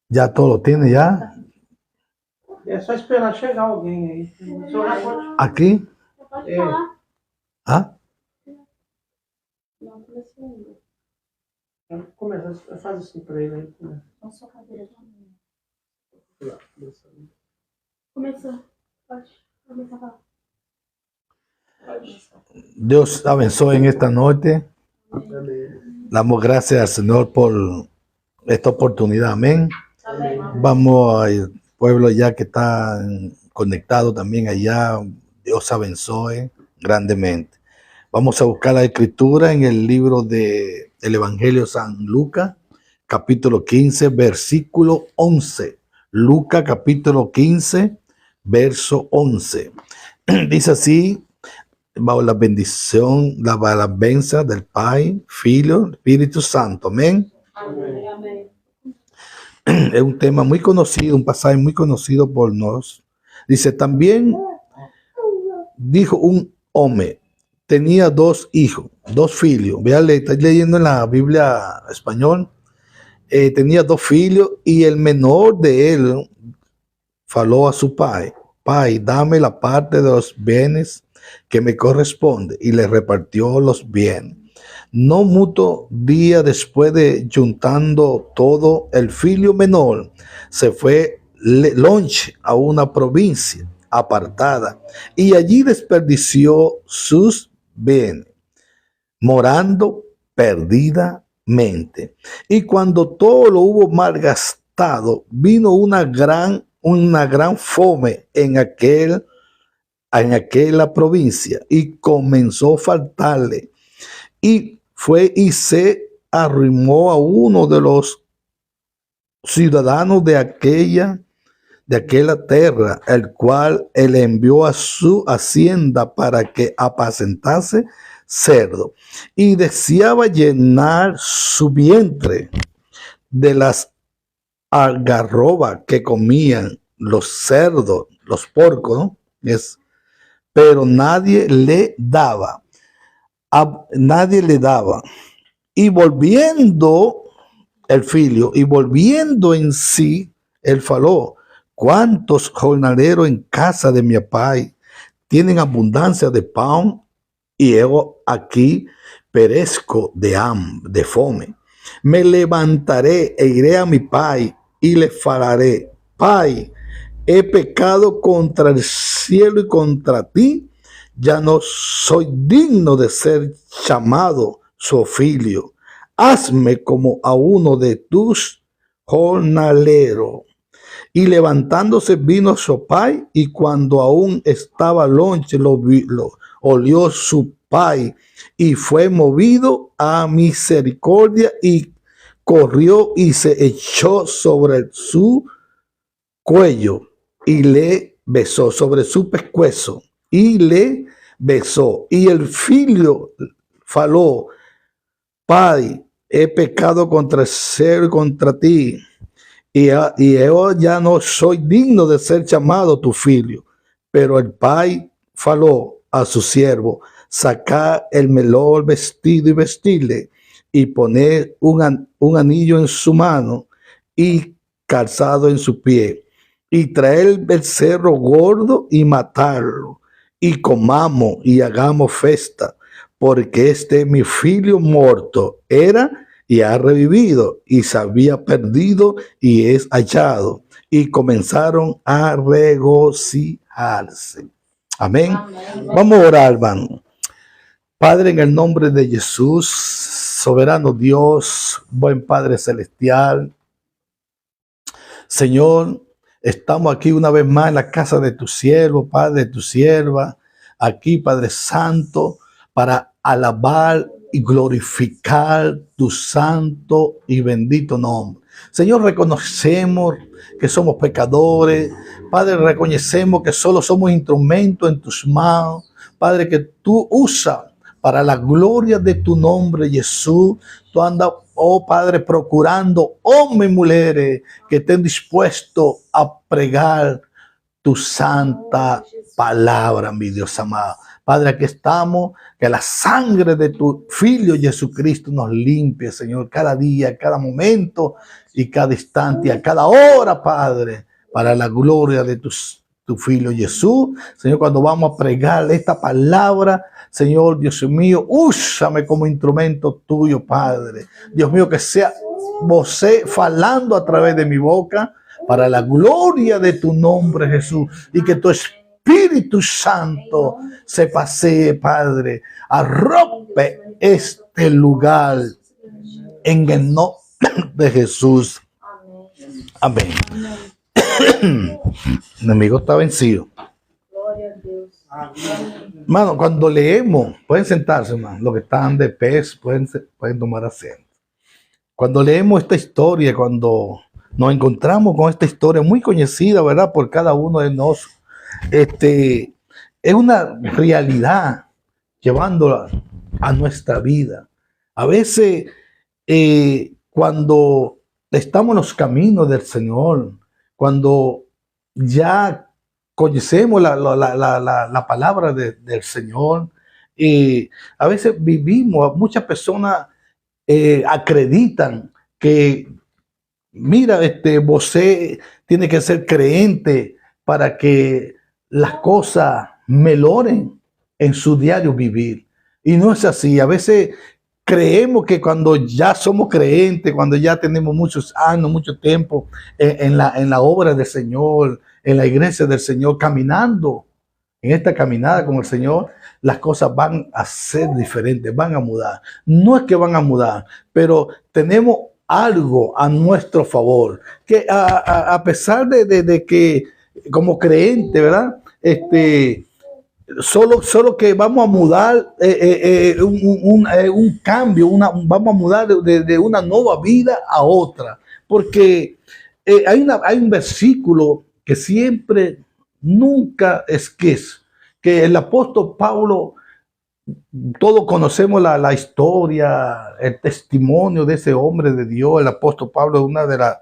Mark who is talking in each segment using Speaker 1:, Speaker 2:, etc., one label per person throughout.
Speaker 1: Ya todo lo tiene, ya.
Speaker 2: É só esperar chegar alguém aí. O senhor já pode.
Speaker 1: Aqui?
Speaker 2: É,
Speaker 1: Ah,
Speaker 3: Não, começou ainda.
Speaker 2: começa, faz assim pra ele aí. Começa.
Speaker 3: A sua cadeira também.
Speaker 2: Lá, começa.
Speaker 3: Começou. Pode começar a falar.
Speaker 1: Dios avanzó en esta noche.
Speaker 2: Amém.
Speaker 1: Damos gracias al Señor por esta oportunidad. Amén.
Speaker 3: Amém.
Speaker 1: Vamos al pueblo ya que está conectado también allá. Dios avanzó grandemente. Vamos a buscar la escritura en el libro del Evangelio San Lucas, capítulo 15, versículo 11. Lucas, capítulo 15, verso 11. Dice así, bajo la bendición, la alabanza del Padre, Hijo, Espíritu Santo. Amén.
Speaker 3: Amém. Amém.
Speaker 1: Es un tema muy conocido, un pasaje muy conocido por nosotros. Dice, también dijo un hombre, tenía dos hijos, dos hijos. Véale, estoy leyendo en la Biblia español. Tenía dos hijos y el menor de él faló a su padre, Pai, dame la parte de los bienes que me corresponde, y le repartió los bienes. No mucho día después de juntando todo, el hijo menor se fue longe a una provincia apartada y allí desperdició sus bienes, morando perdidamente. Y cuando todo lo hubo malgastado, vino una gran fome en aquella provincia y comenzó a faltarle. Y fue y se arrimó a uno de los ciudadanos de aquella tierra, el cual él envió a su hacienda para que apacentase cerdo, y deseaba llenar su vientre de las algarrobas que comían los cerdos, los porcos, ¿no? Pero nadie le daba. Y volviendo el filho, y volviendo en sí, él faló, ¿cuántos jornaleros en casa de mi padre tienen abundancia de pan? Y yo aquí perezco de fome. Me levantaré e iré a mi padre y le falaré, Pai, he pecado contra el cielo y contra ti, ya no soy digno de ser llamado su filho. Hazme como a uno de tus jornaleros. Y levantándose vino a su pai, y cuando aún estaba longe lo olió su pai, y fue movido a misericordia, y corrió y se echó sobre su cuello y le besó, sobre su pescuezo y le besó. Y el filho faló, Pai, he pecado contra el cielo y contra ti, y yo ya no soy digno de ser llamado tu filho. Pero el pai faló a su siervo, sacar el mejor vestido y vestirle, y poner un anillo en su mano y calzado en su pie, y traer el becerro gordo y matarlo, y comamos y hagamos fiesta, porque este mi filho muerto era y ha revivido, y se había perdido y es hallado. Y comenzaron a regocijarse. Amén. Amén. Vamos a orar, hermano. Padre, en el nombre de Jesús, soberano Dios, buen Padre celestial, Señor, estamos aquí una vez más en la casa de tu siervo, Padre, de tu sierva, aquí, Padre Santo, para alabar y glorificar tu santo y bendito nombre. Señor, reconocemos que somos pecadores. Padre, reconocemos que solo somos instrumentos en tus manos. Padre, que tú usas para la gloria de tu nombre, Jesús. Tú andas, oh Padre, procurando hombres y mujeres que estén dispuestos a pregar tu santa palabra, mi Dios amado. Padre, aquí estamos, que la sangre de tu Filho Jesucristo nos limpie, Señor, cada día, cada momento y cada instante, a cada hora, Padre, para la gloria de tu Filho Jesús. Señor, cuando vamos a pregar esta palabra, Señor, Dios mío, úsame como instrumento tuyo, Padre. Dios mío, que sea vos falando a través de mi boca para la gloria de tu nombre, Jesús, y que tu Espíritu Santo se pasee, Padre, arrope este lugar en el nombre de Jesús. Amén. El enemigo está vencido.
Speaker 3: Glória a Deus.
Speaker 1: Hermano, cuando leemos, pueden sentarse, hermano. Los que están de pez pueden tomar asiento. Cuando leemos esta historia, cuando nos encontramos con esta historia muy conocida, ¿verdad? Por cada uno de nosotros, es una realidad llevándola a nuestra vida. A veces, cuando estamos en los caminos del Señor, cuando ya conocemos la palabra del Señor, a veces vivimos, muchas personas acreditan que, mira, vos tiene que ser creyente para que las cosas mejoren en su diario vivir. Y no es así. A veces creemos que cuando ya somos creyentes, cuando ya tenemos muchos años, mucho tiempo en la obra del Señor, en la iglesia del Señor, caminando en esta caminada con el Señor, las cosas van a ser diferentes, van a mudar. No es que van a mudar, pero tenemos algo a nuestro favor, que a pesar de que como creyente, ¿verdad? Solo que vamos a mudar un cambio, vamos a mudar de una nueva vida a otra, porque hay un versículo que siempre, nunca esquece, que el apóstol Pablo, todos conocemos la historia, el testimonio de ese hombre de Dios. El apóstol Pablo es una de las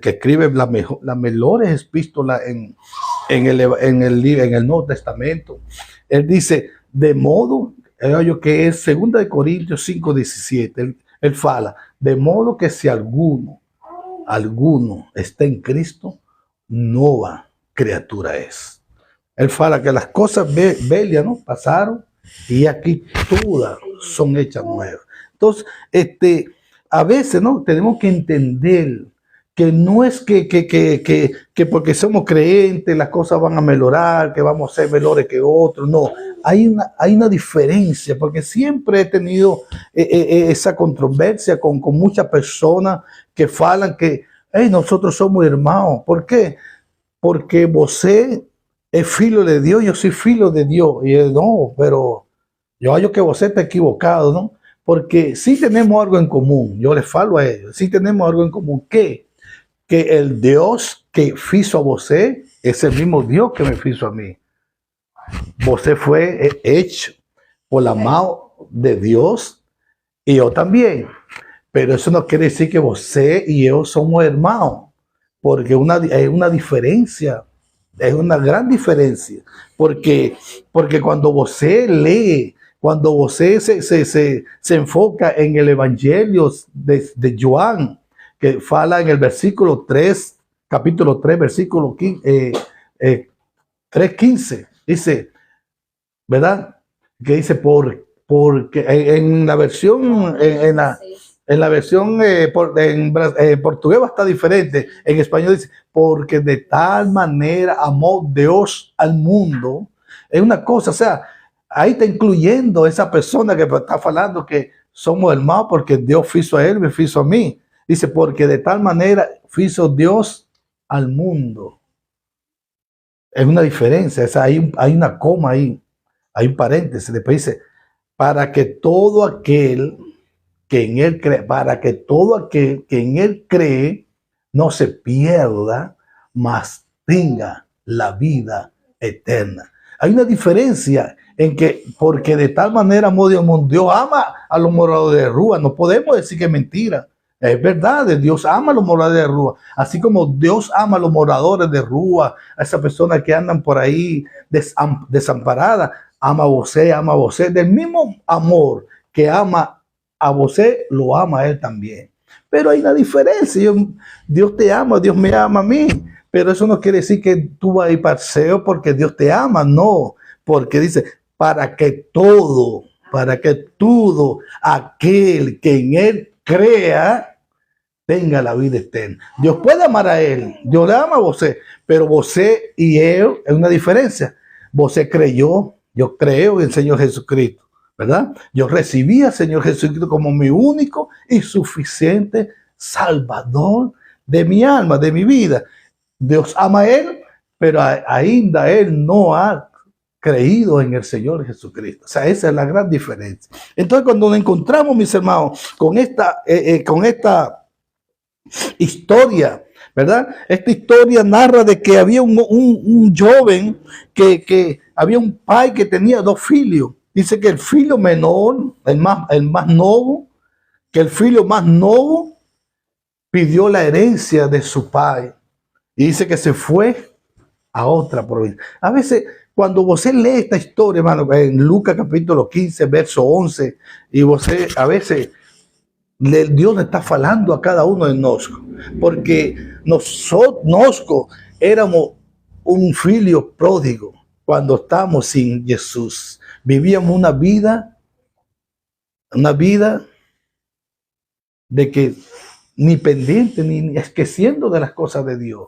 Speaker 1: que escribe las mejores epístolas en el Nuevo Testamento. Él dice, de modo, que es 2 Corintios 5:17, él fala, de modo que si alguno está en Cristo, nueva criatura es. Él fala que las cosas bellas, ¿no?, pasaron y aquí todas son hechas nuevas. Entonces, a veces, ¿no?, tenemos que entender que no es que porque somos creyentes las cosas van a mejorar, que vamos a ser mejores que otros. No, hay una diferencia, porque siempre he tenido esa controversia con muchas personas que falan que nosotros somos hermanos. ¿Por qué? Porque vos es filo de Dios, yo soy filo de Dios. Y él, no, pero yo hallo que vos está equivocado, ¿no? Porque sí tenemos algo en común. Yo les falo a ellos. Sí tenemos algo en común. ¿Qué? Que el Dios que hizo a vos es el mismo Dios que me hizo a mí. Vos fue hecho por la mano de Dios y yo también. Pero eso no quiere decir que vos y yo somos hermanos. Porque hay una diferencia. Es una gran diferencia. Porque cuando vos lee, cuando vos se enfoca en el Evangelio de Juan, que fala en el versículo 3, capítulo 3, versículo 3:15, dice, ¿verdad? Que dice, porque en la versión, en la versión en portugués va a estar diferente. En español dice, porque de tal manera amó Dios al mundo. Es una cosa, o sea, ahí está incluyendo esa persona que está hablando que somos hermanos porque Dios hizo a él, me hizo a mí. Dice, porque de tal manera hizo Dios al mundo. Es una diferencia, hay una coma ahí, hay un paréntesis. Después dice, para que todo aquel que en él cree, no se pierda, mas tenga la vida eterna. Hay una diferencia en que, porque de tal manera amó Dios ama a los moradores de Rúa. No podemos decir que es mentira. Es verdad, Dios ama a los moradores de Rúa, así como Dios ama a los moradores de Rúa, a esas personas que andan por ahí desamparadas. ama a vosotros. Del mismo amor que ama a vosotros, lo ama a él también. Pero hay una diferencia. Dios te ama, Dios me ama a mí. Pero eso no quiere decir que tú vas a ir paseo porque Dios te ama. No, porque dice, para que todo aquel que en él crea tenga la vida eterna. Dios puede amar a él, Dios le ama a vos, pero vos y él es una diferencia. Vos creyó, yo creo en el Señor Jesucristo, ¿verdad? Yo recibí al Señor Jesucristo como mi único y suficiente Salvador de mi alma, de mi vida. Dios ama a él, pero ainda él no ha creído en el Señor Jesucristo. O sea, esa es la gran diferencia. Entonces, cuando nos encontramos, mis hermanos, con esta historia, ¿verdad? Esta historia narra de que había un joven que había un pai que tenía dos filios. Dice que el filio menor, el más nuevo, que el filio más nuevo pidió la herencia de su pai. Y dice que se fue a otra provincia. A veces, cuando usted lee esta historia, hermano, en Lucas capítulo 15, verso 11, y usted a veces Dios le está falando a cada uno de nosotros, porque nosotros éramos un filio pródigo cuando estábamos sin Jesús. Vivíamos una vida de que ni pendiente, ni esqueciendo de las cosas de Dios.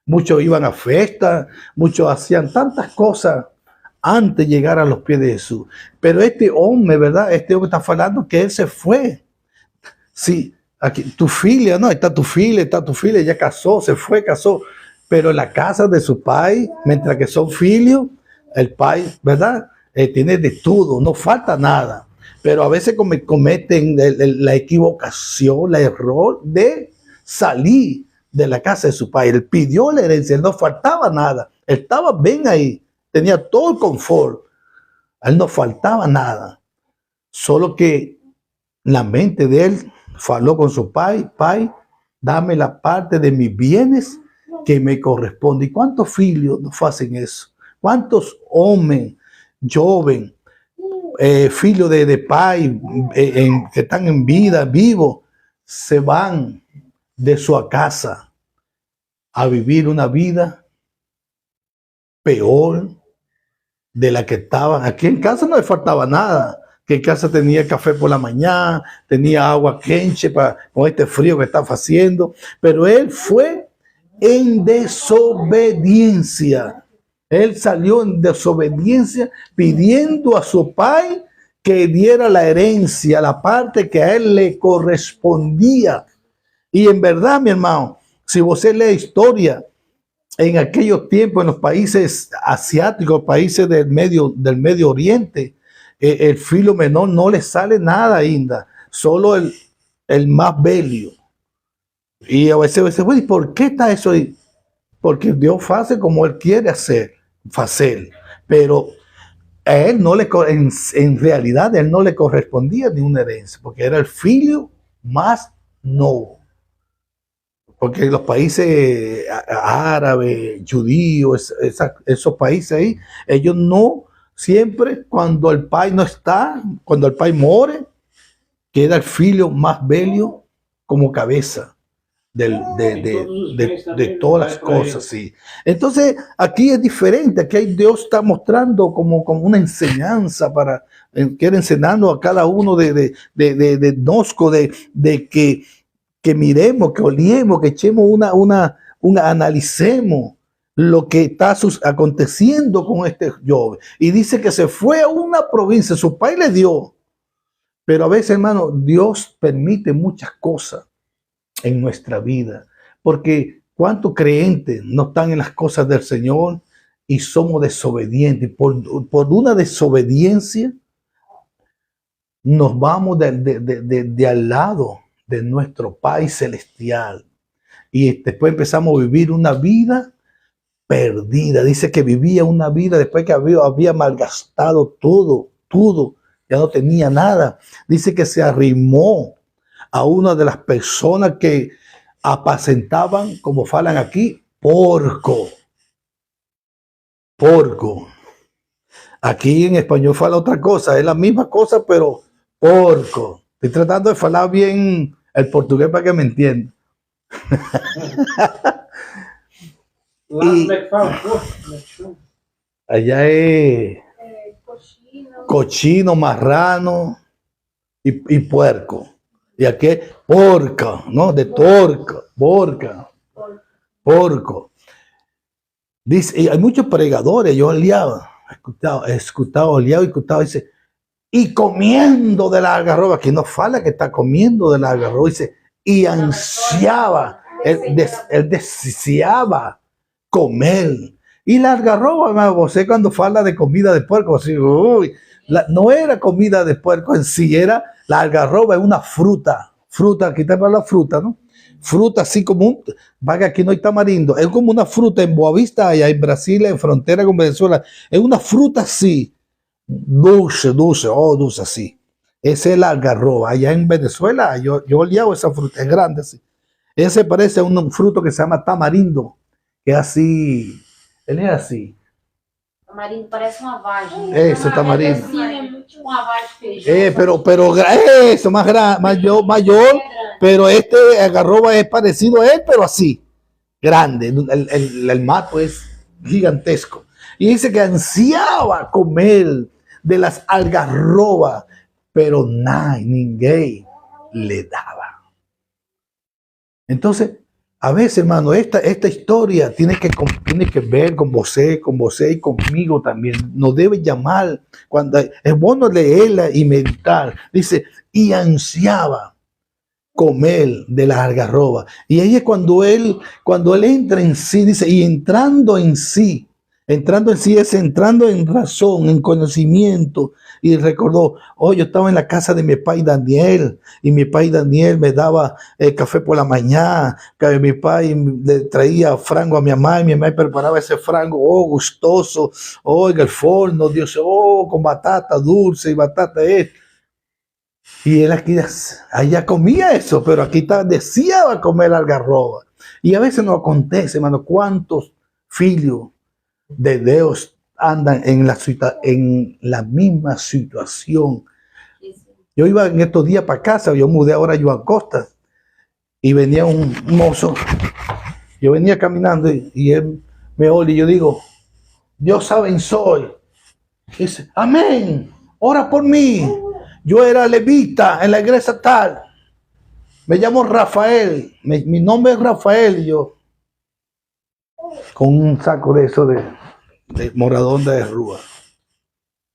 Speaker 1: Muchos iban a fiestas, muchos hacían tantas cosas antes de llegar a los pies de Jesús. Pero este hombre, ¿verdad? Este hombre está hablando que él se fue. Sí, aquí tu filia, no, está tu filia, ya casó, se fue, casó. Pero en la casa de su pai, mientras que son filios, el pai, ¿verdad? Tiene de todo, no falta nada. Pero a veces cometen la equivocación, el error de salir de la casa de su pai. Él pidió la herencia, no faltaba nada. Él estaba bien ahí, tenía todo el confort. A él no faltaba nada. Solo que la mente de él faló con su pai: dame la parte de mis bienes que me corresponde. ¿Y cuántos filios no hacen eso? ¿Cuántos hombres, jóvenes, filios de pai, que están en vida, vivos, se van de su casa a vivir una vida peor de la que estaban? Aquí en casa no le faltaba nada. Que en casa tenía café por la mañana, tenía agua quenche con este frío que está haciendo, pero él fue en desobediencia. Él salió en desobediencia pidiendo a su pai que diera la herencia, la parte que a él le correspondía. Y en verdad, mi hermano, si usted lee historia, en aquellos tiempos en los países asiáticos, países del Medio Oriente, el filo menor no le sale nada ainda, solo el más bello. Y a veces, bueno, ¿y por qué está eso ahí? Porque Dios hace como Él quiere hacer, pero a Él no le, en realidad, Él no le correspondía ni una herencia, porque era el filio más nuevo. Porque los países árabes, judíos, esos países ahí, ellos no, siempre cuando el pai no está, cuando el pai muere, queda el filio más bello como cabeza de todas las cosas. Sí. Entonces, aquí es diferente, aquí Dios está mostrando como una enseñanza quiere enseñarnos a cada uno de nosotros, de que miremos, que oliemos, que echemos analicemos lo que está aconteciendo con este joven. Y dice que se fue a una provincia, su pai le dio. Pero a veces, hermano, Dios permite muchas cosas en nuestra vida. Porque cuántos creyentes no están en las cosas del Señor y somos desobedientes. Por una desobediencia nos vamos de al lado de nuestro Pai celestial. Y después empezamos a vivir una vida perdida. Dice que vivía una vida después que había malgastado todo, ya no tenía nada. Dice que se arrimó a una de las personas que apacentaban, como falan aquí, porco. Aquí en español fala otra cosa, es la misma cosa, pero porco. Estoy tratando de falar bien el portugués para que me entiendan.
Speaker 2: Lá como é que fala? Porco, como é que chama?
Speaker 1: Allá es
Speaker 3: Cochino.
Speaker 1: cochino, marrano y puerco. Y aquí es porca, ¿no? De torca, porca, porco. Dice, y hay muchos pregadores, yo he escuchado, dice, y comiendo de la algarroba, que no fala que está comiendo de la algarroba, dice, y ansiaba, él deseaba comer. Y la algarroba, hermano, sé cuando fala de comida de puerco, así, uy, no era comida de puerco en sí, era la algarroba, es una fruta, aquí está para la fruta, ¿no? Fruta así como vaga, aquí no hay tamarindo, es como una fruta en Boavista, allá en Brasil, en frontera con Venezuela, es una fruta así, dulce, dulce así. Esa es la algarroba. Allá en Venezuela, yo oliado esa fruta, es grande así. Ese parece a un fruto que se llama tamarindo, que es así, él es así.
Speaker 4: Tamarindo parece uma vagem.
Speaker 1: Esse tamarindo.
Speaker 4: Tipo uma vagem de feijão.
Speaker 1: Pero eso, mayor, pero este algarroba es parecido a él, pero así, grande. El mato es gigantesco. Y dice que ansiaba comer de las algarrobas, pero ninguém le daba. Entonces, a veces, hermano, esta historia tiene que ver con vos y conmigo también. Nos debe llamar, cuando es bueno leerla y meditar. Dice, y ansiaba comer de las algarrobas. Y ahí es cuando él entra en sí, dice, y entrando en sí es entrando en razón, en conocimiento, y recordó, yo estaba en la casa de mi pai Daniel, y mi pai Daniel me daba café por la mañana, que mi pai le traía frango a mi mamá, y mi mamá preparaba ese frango, gustoso, en el forno, Dios, con batata dulce y batata y él aquí, allá comía eso, pero aquí deseaba comer algarroba. Y a veces nos acontece, hermano, cuántos filhos de Dios andan en la misma situación. Yo iba en estos días para casa, yo mudé ahora a Joan Costa, y venía un mozo, yo venía caminando y él me oye y yo digo, Dios sabe soy. Dice, amén, ora por mí. Yo era levita en la iglesia tal. Me llamo Rafael. Mi nombre es Rafael. Y yo, con un saco de eso de moradón de rúa.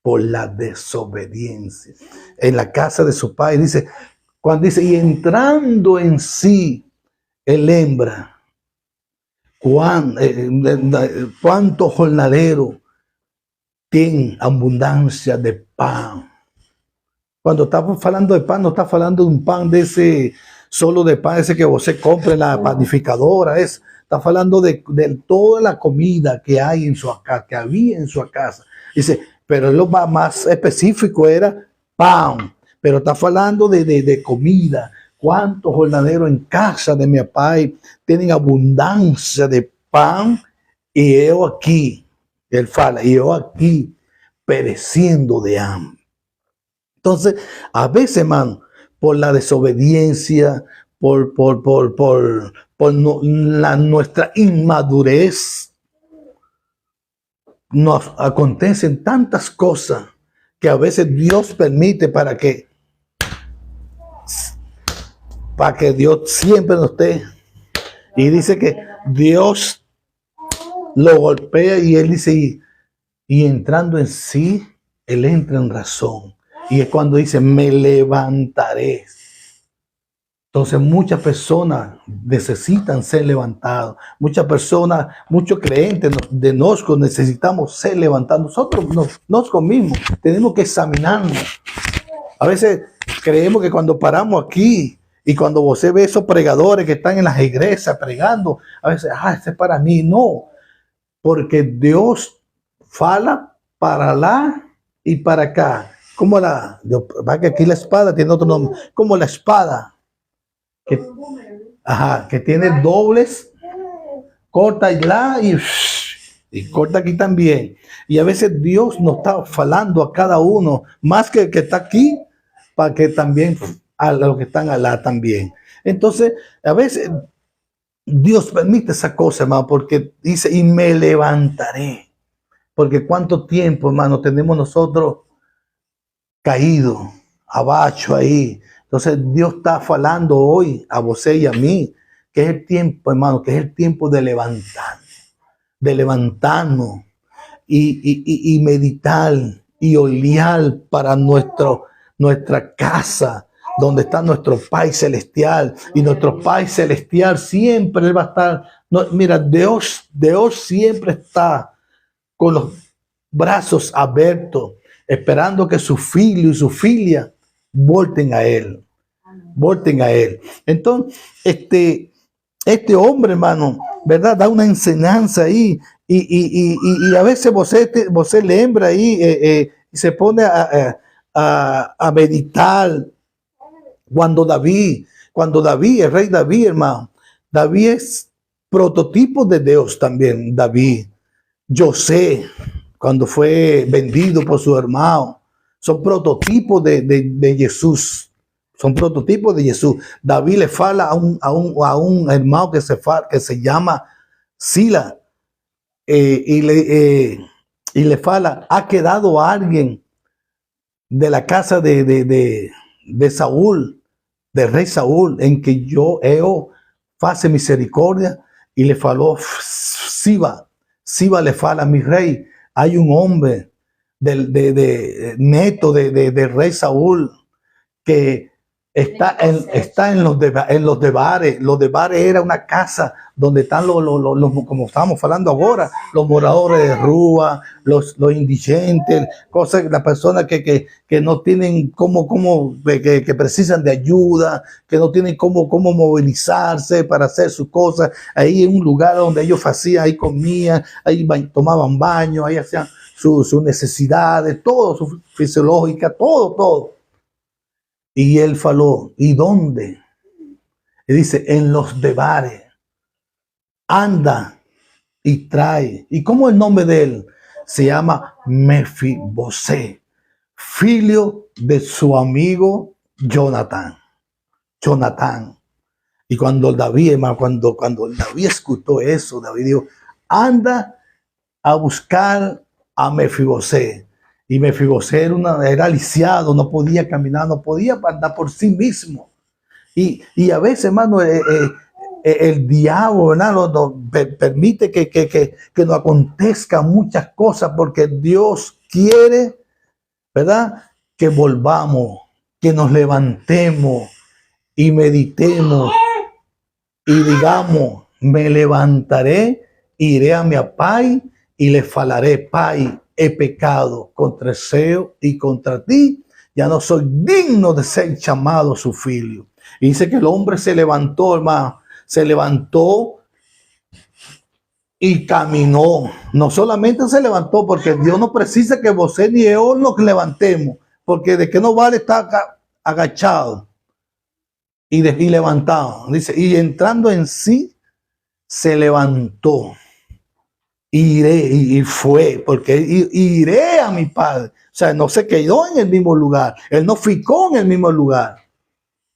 Speaker 1: Por la desobediencia. En la casa de su padre. Dice, cuando dice, y entrando en sí, el hembra. ¿Cuántos jornaleros tienen abundancia de pan? Cuando estamos hablando de pan, no está hablando de un pan de ese, solo de pan ese que usted compra en la panificadora, está hablando de toda la comida que hay en su casa, que había en su casa. Dice, pero lo más específico era pan, pero está hablando de comida. ¿Cuántos jornaleros en casa de mi papá tienen abundancia de pan? Y yo aquí, él fala, y yo aquí pereciendo de hambre. Entonces, a veces, hermano, por la desobediencia, por nuestra inmadurez, nos acontecen tantas cosas que a veces Dios permite para que Dios siempre nos esté. Y dice que Dios lo golpea y él dice, y entrando en sí, él entra en razón. Y es cuando dice, me levantaré. Entonces muchas personas necesitan ser levantados. Muchas personas, muchos creyentes de nosotros necesitamos ser levantados. Nosotros mismos tenemos que examinarnos. A veces creemos que cuando paramos aquí y cuando usted ve esos pregadores que están en las iglesias pregando, a veces, ese es para mí. No, porque Dios fala para allá y para acá. Como va que aquí la espada tiene otro nombre, como la espada que tiene dobles, corta y y corta aquí también. Y a veces Dios nos está falando a cada uno, más que el que está aquí, para que también a los que están allá también. Entonces, a veces Dios permite esa cosa, hermano, porque dice, y me levantaré. Porque cuánto tiempo, hermano, tenemos nosotros caídos, abajo ahí. Entonces, Dios está falando hoy a vos y a mí, que es el tiempo, hermano, que es el tiempo de levantarnos y meditar y olear para nuestra casa, donde está nuestro Padre Celestial. Y nuestro Padre Celestial siempre va a estar. No, mira, Dios siempre está con los brazos abiertos, esperando que su hijo y su filia volten a Él. Volten a Él. Entonces, este hombre, hermano, ¿verdad? Da una enseñanza ahí. Y a veces vos lembra ahí y se pone a meditar cuando David, el rey David, hermano, David es prototipo de Dios también, David. José, cuando fue vendido por su hermano, son prototipos de Jesús. Son prototipos de Jesús. David le fala a un hermano que se llama Sila, y le fala, ha quedado alguien de la casa de Saúl, del rey Saúl, en que yo hace misericordia. Y le faló Siba le fala, mi rey, hay un hombre neto del rey Saúl que está en los debares. Los debares era una casa donde están como estamos hablando ahora, los moradores de rúa, los indigentes, las personas que no tienen que precisan de ayuda, que no tienen cómo movilizarse para hacer sus cosas. Ahí en un lugar donde ellos hacían, ahí comían, ahí tomaban baño, ahí hacían sus necesidades, todo, su fisiológica, todo. Y él faló, ¿y dónde? Y dice, en los debares. Anda y trae. ¿Y cómo es el nombre de él? Se llama Mefibosé, filio de su amigo Jonatán. Y cuando David, hermano, cuando David escuchó eso, David dijo, anda a buscar a Mefibosé. Y Mefibosé era lisiado, no podía caminar, no podía andar por sí mismo. Y a veces, hermano, el diablo, ¿verdad? Nos permite que nos acontezcan muchas cosas, porque Dios quiere, ¿verdad?, que volvamos, que nos levantemos y meditemos y digamos, me levantaré, iré a mi Pai y le falaré, Pai, he pecado contra el Seo y contra ti, ya no soy digno de ser llamado su filio. Y dice que el hombre se levantó, hermano, se levantó y caminó. No solamente se levantó, porque Dios no precisa que vos ni yo nos levantemos, porque de qué no vale estar agachado y levantado. Dice, y entrando en sí, se levantó. Iré, y fue, porque iré a mi Padre. O sea, no se quedó en el mismo lugar. Él no ficó en el mismo lugar.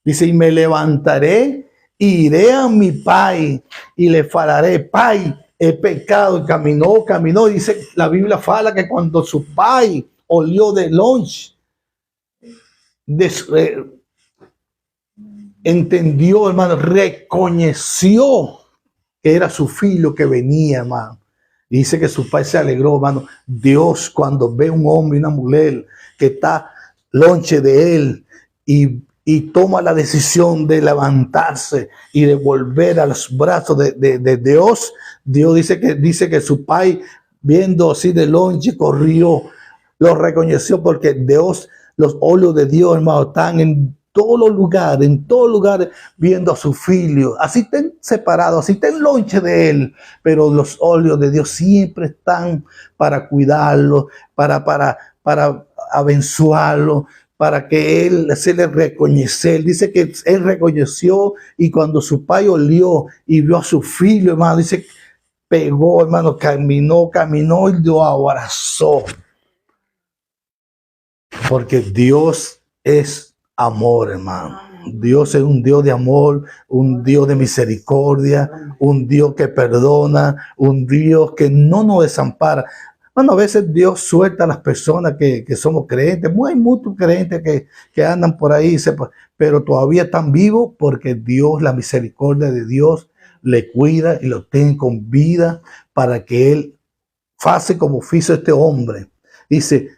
Speaker 1: Dice, y me levantaré, iré a mi Pai y le falaré, Pai, he pecado. Y caminó. Y dice, la Biblia fala que cuando su Pai olió de longe, entendió, hermano, reconoció que era su filho que venía, hermano. Y dice que su padre se alegró, hermano. Dios, cuando ve un hombre y una mujer que está lonche de él y toma la decisión de levantarse y de volver a los brazos de Dios, Dios dice que su padre, viendo así de lonche, corrió, lo reconoció, porque Dios, los óleos de Dios, hermano, están en todos los lugares, viendo a su filio, así estén separados, así estén lonche de él, pero los óleos de Dios siempre están para cuidarlo, para abençoarlo, para que él se le reconoce. Él dice que él reconoció, y cuando su padre olió y vio a su filio, hermano, dice, pegó, hermano, caminó y lo abrazó. Porque Dios es amor, hermano. Dios es un Dios de amor, un Dios de misericordia, un Dios que perdona, un Dios que no nos desampara. Bueno, a veces Dios suelta a las personas que somos creyentes. Hay muchos creyentes que andan por ahí, pero todavía están vivos porque Dios, la misericordia de Dios, le cuida y lo tiene con vida para que Él hace como hizo este hombre. Dice,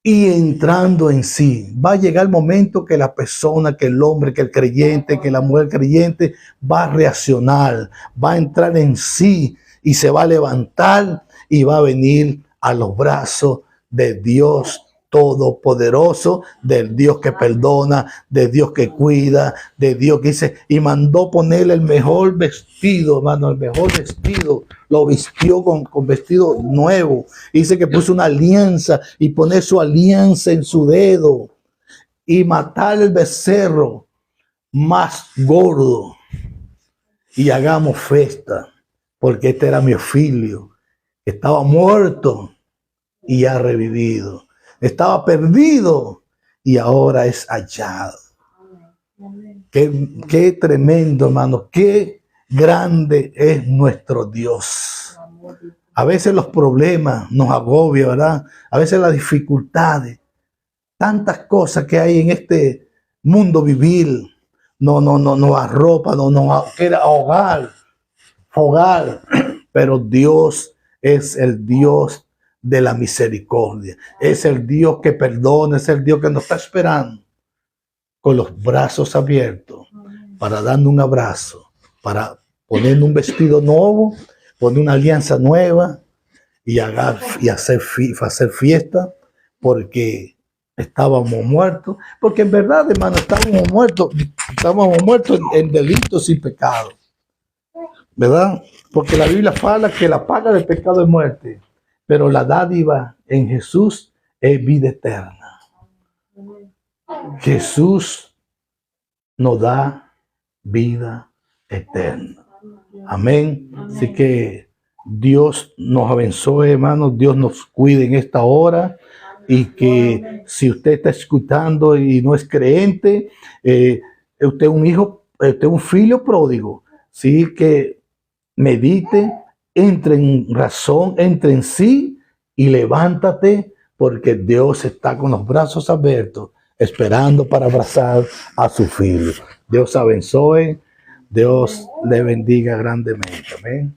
Speaker 1: y entrando en sí, va a llegar el momento que la persona, que el hombre, que el creyente, que la mujer creyente va a reaccionar, va a entrar en sí y se va a levantar y va a venir a los brazos de Dios Todopoderoso, del Dios que perdona, de Dios que cuida, de Dios que dice, y mandó ponerle el mejor vestido, hermano, el mejor vestido, lo vistió con vestido nuevo. Dice que puso una alianza y poner su alianza en su dedo y matar el becerro más gordo y hagamos fiesta, porque este era mi Filio, que estaba muerto y ha revivido. Estaba perdido y ahora es hallado. Qué tremendo, hermano. Qué grande es nuestro Dios. A veces los problemas nos agobian, ¿verdad? A veces las dificultades. Tantas cosas que hay en este mundo vivir. Nos arropa, nos quiere ahogar. Pero Dios es el Dios de la misericordia, es el Dios que perdona, es el Dios que nos está esperando con los brazos abiertos para darnos un abrazo, para poner un vestido nuevo, poner una alianza nueva y hacer fiesta, porque estábamos muertos, porque en verdad, hermano, estábamos muertos en delitos y pecados, ¿verdad? Porque la Biblia habla que la paga del pecado es muerte, pero la dádiva en Jesús es vida eterna. Jesús nos da vida eterna. Amén. Así que Dios nos abençoe, hermanos. Dios nos cuide en esta hora. Y que si usted está escuchando y no es creyente, usted es un hijo, usted es un filho pródigo. Sí, que medite, entre en razón, entre en sí y levántate, porque Dios está con los brazos abiertos, esperando para abrazar a su Filho. Dios abençoe, Dios le bendiga grandemente. Amén.